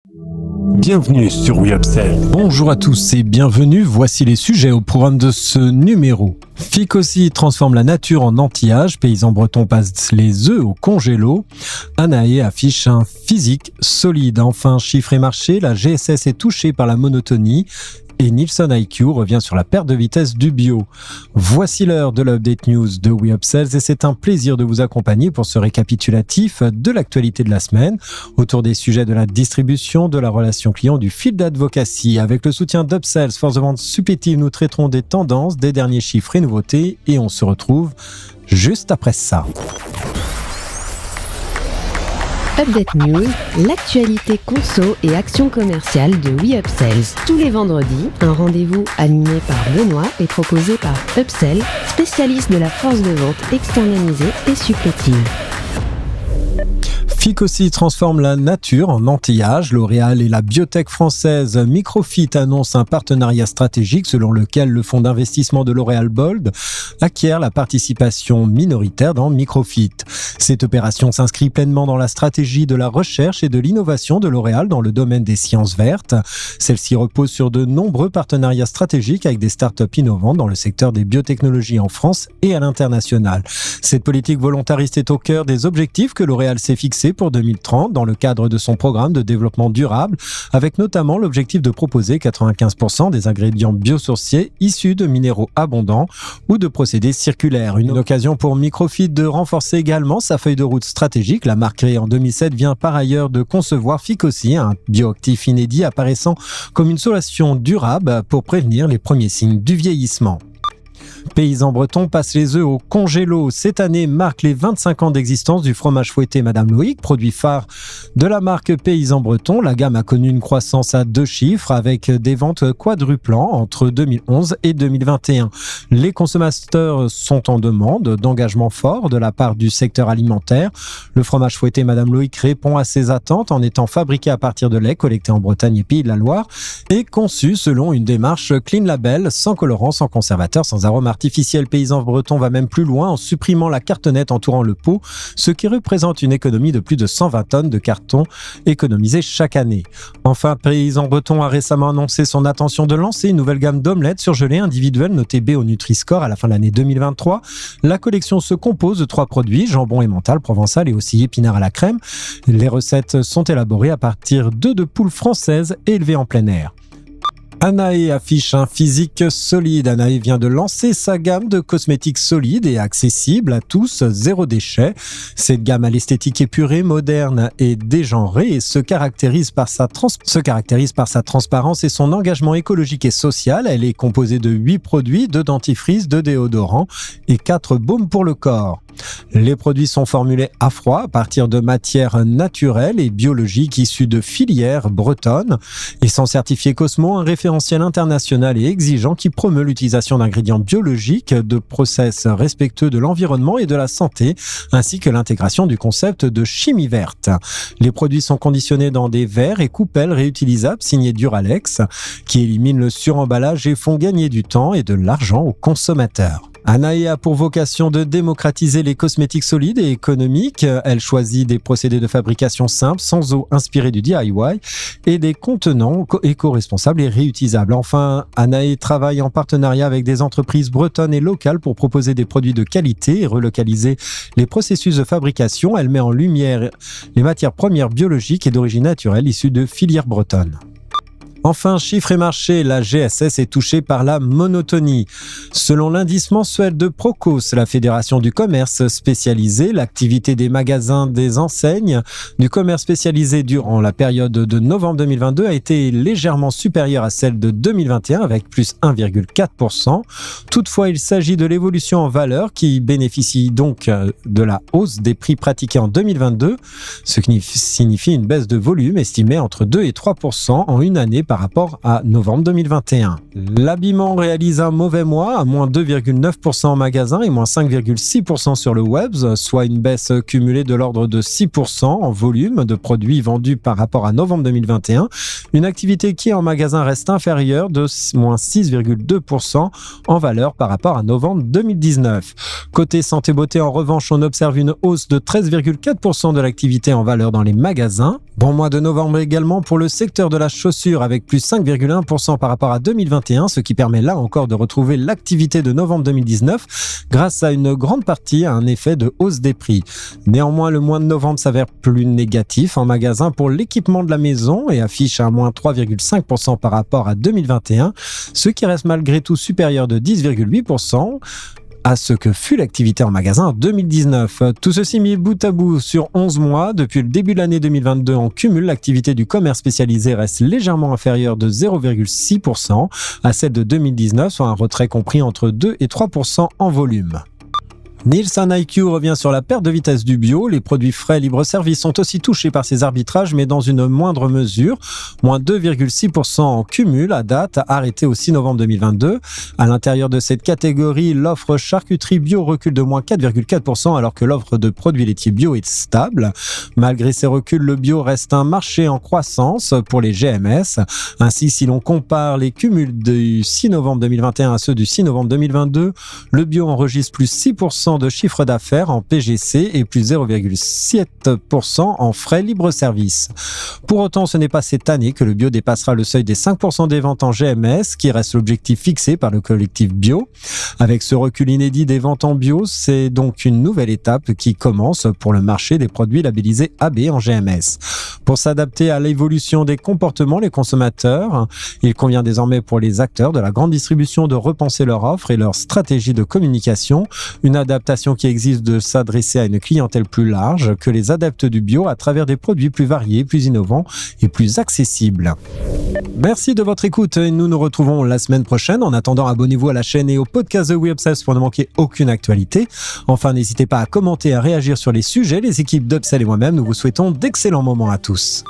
Bienvenue sur WeUpsell. Bonjour à tous et bienvenue, voici les sujets au programme de ce numéro. Ficossi transforme la nature en anti-âge, paysans bretons passent les œufs au congélo. Anae affiche un physique solide. Enfin, chiffres et marché, la GSS est touchée par la monotonie. Et Nielsen IQ revient sur la perte de vitesse du bio. Voici l'heure de l'Update News de WeUpsells et c'est un plaisir de vous accompagner pour ce récapitulatif de l'actualité de la semaine autour des sujets de la distribution, de la relation client, du field advocacy. Avec le soutien d'Upsells, force de vente supplétive, nous traiterons des tendances, des derniers chiffres et nouveautés et on se retrouve juste après ça. Update News, l'actualité conso et action commerciale de WeUpsells. Tous les vendredis, un rendez-vous animé par Benoît et proposé par Upsell, spécialiste de la force de vente externalisée et supplétive. Ficossi transforme la nature en anti-âge. L'Oréal et la biotech française Microfit annoncent un partenariat stratégique selon lequel le fonds d'investissement de L'Oréal Bold acquiert la participation minoritaire dans Microfit. Cette opération s'inscrit pleinement dans la stratégie de la recherche et de l'innovation de L'Oréal dans le domaine des sciences vertes. Celle-ci repose sur de nombreux partenariats stratégiques avec des startups innovantes dans le secteur des biotechnologies en France et à l'international. Cette politique volontariste est au cœur des objectifs que L'Oréal s'est fixés pour 2030 dans le cadre de son programme de développement durable, avec notamment l'objectif de proposer 95% des ingrédients biosourcés issus de minéraux abondants ou de procédés circulaires. Une occasion pour Microfit de renforcer également sa feuille de route stratégique. La marque créée en 2007 vient par ailleurs de concevoir Ficossi, un bioactif inédit apparaissant comme une solution durable pour prévenir les premiers signes du vieillissement. Paysans bretons passent les œufs au congélo. Cette année marque les 25 ans d'existence du fromage fouetté Madame Loïc, produit phare de la marque Paysans bretons. La gamme a connu une croissance à 2 chiffres avec des ventes quadruplant entre 2011 et 2021. Les consommateurs sont en demande d'engagement fort de la part du secteur alimentaire. Le fromage fouetté Madame Loïc répond à ces attentes en étant fabriqué à partir de lait collecté en Bretagne et Pays de la Loire et conçu selon une démarche Clean Label, sans colorant, sans conservateur, sans arôme artificiel. Paysans bretons va même plus loin en supprimant la cartonnette entourant le pot, ce qui représente une économie de plus de 120 tonnes de carton économisées chaque année. Enfin, Paysans bretons a récemment annoncé son intention de lancer une nouvelle gamme d'omelettes surgelées individuelles notées B au Nutri-Score à la fin de l'année 2023. La collection se compose de 3 produits, jambon emmental, provençal et aussi épinard à la crème. Les recettes sont élaborées à partir d'œufs de poule françaises élevés en plein air. Anae affiche un physique solide. Anae vient de lancer sa gamme de cosmétiques solides et accessibles à tous, zéro déchet. Cette gamme à l'esthétique épurée, moderne et dégenrée se caractérise par sa transparence et son engagement écologique et social. Elle est composée de 8 produits, 2 dentifrices, 2 déodorants et 4 baumes pour le corps. Les produits sont formulés à froid à partir de matières naturelles et biologiques issues de filières bretonnes et sont certifiés Cosmo, un référentiel international et exigeant qui promeut l'utilisation d'ingrédients biologiques, de process respectueux de l'environnement et de la santé, ainsi que l'intégration du concept de chimie verte. Les produits sont conditionnés dans des verres et coupelles réutilisables signés Duralex, qui éliminent le suremballage et font gagner du temps et de l'argent aux consommateurs. Anae a pour vocation de démocratiser les cosmétiques solides et économiques. Elle choisit des procédés de fabrication simples, sans eau, inspirés du DIY et des contenants éco-responsables et réutilisables. Enfin, Anae travaille en partenariat avec des entreprises bretonnes et locales pour proposer des produits de qualité et relocaliser les processus de fabrication. Elle met en lumière les matières premières biologiques et d'origine naturelle issues de filières bretonnes. Enfin, chiffres et marché, la GSS est touchée par la monotonie. Selon l'indice mensuel de Procos, la Fédération du commerce spécialisé, l'activité des magasins des enseignes du commerce spécialisé durant la période de novembre 2022 a été légèrement supérieure à celle de 2021 avec plus 1,4%. Toutefois, il s'agit de l'évolution en valeur qui bénéficie donc de la hausse des prix pratiqués en 2022, ce qui signifie une baisse de volume estimée entre 2 et 3% en une année par par rapport à novembre 2021. L'habillement réalise un mauvais mois, à moins 2,9% en magasin et moins 5,6% sur le web, soit une baisse cumulée de l'ordre de 6% en volume de produits vendus par rapport à novembre 2021. Une activité qui en magasin reste inférieure de moins 6,2% en valeur par rapport à novembre 2019. Côté santé beauté, en revanche, on observe une hausse de 13,4% de l'activité en valeur dans les magasins. Bon mois de novembre également pour le secteur de la chaussure avec plus 5,1% par rapport à 2021, ce qui permet là encore de retrouver l'activité de novembre 2019 grâce à une grande partie à un effet de hausse des prix. Néanmoins, le mois de novembre s'avère plus négatif en magasin pour l'équipement de la maison et affiche un moins 3,5% par rapport à 2021, ce qui reste malgré tout supérieur de 10,8% à ce que fut l'activité en magasin en 2019. Tout ceci mis bout à bout sur 11 mois, depuis le début de l'année 2022 en cumul, l'activité du commerce spécialisé reste légèrement inférieure de 0,6% à celle de 2019, soit un retrait compris entre 2 et 3% en volume. Nielsen IQ revient sur la perte de vitesse du bio. Les produits frais libre-service sont aussi touchés par ces arbitrages, mais dans une moindre mesure. Moins 2,6% en cumul à date, arrêté au 6 novembre 2022. À l'intérieur de cette catégorie, l'offre charcuterie bio recule de moins 4,4% alors que l'offre de produits laitiers bio est stable. Malgré ces reculs, le bio reste un marché en croissance pour les GMS. Ainsi, si l'on compare les cumuls du 6 novembre 2021 à ceux du 6 novembre 2022, le bio enregistre plus 6% de chiffre d'affaires en PGC et plus 0,7% en frais libre-service. Pour autant, ce n'est pas cette année que le bio dépassera le seuil des 5% des ventes en GMS, qui reste l'objectif fixé par le collectif bio. Avec ce recul inédit des ventes en bio, c'est donc une nouvelle étape qui commence pour le marché des produits labellisés AB en GMS. Pour s'adapter à l'évolution des comportements des consommateurs, il convient désormais pour les acteurs de la grande distribution de repenser leur offre et leur stratégie de communication, une adaptation qui exige de s'adresser à une clientèle plus large que les adeptes du bio à travers des produits plus variés, plus innovants et plus accessibles. Merci de votre écoute et nous nous retrouvons la semaine prochaine. En attendant, abonnez-vous à la chaîne et au podcast de WeUpsells pour ne manquer aucune actualité. Enfin, n'hésitez pas à commenter et à réagir sur les sujets. Les équipes d'Upsell et moi-même, nous vous souhaitons d'excellents moments à tous.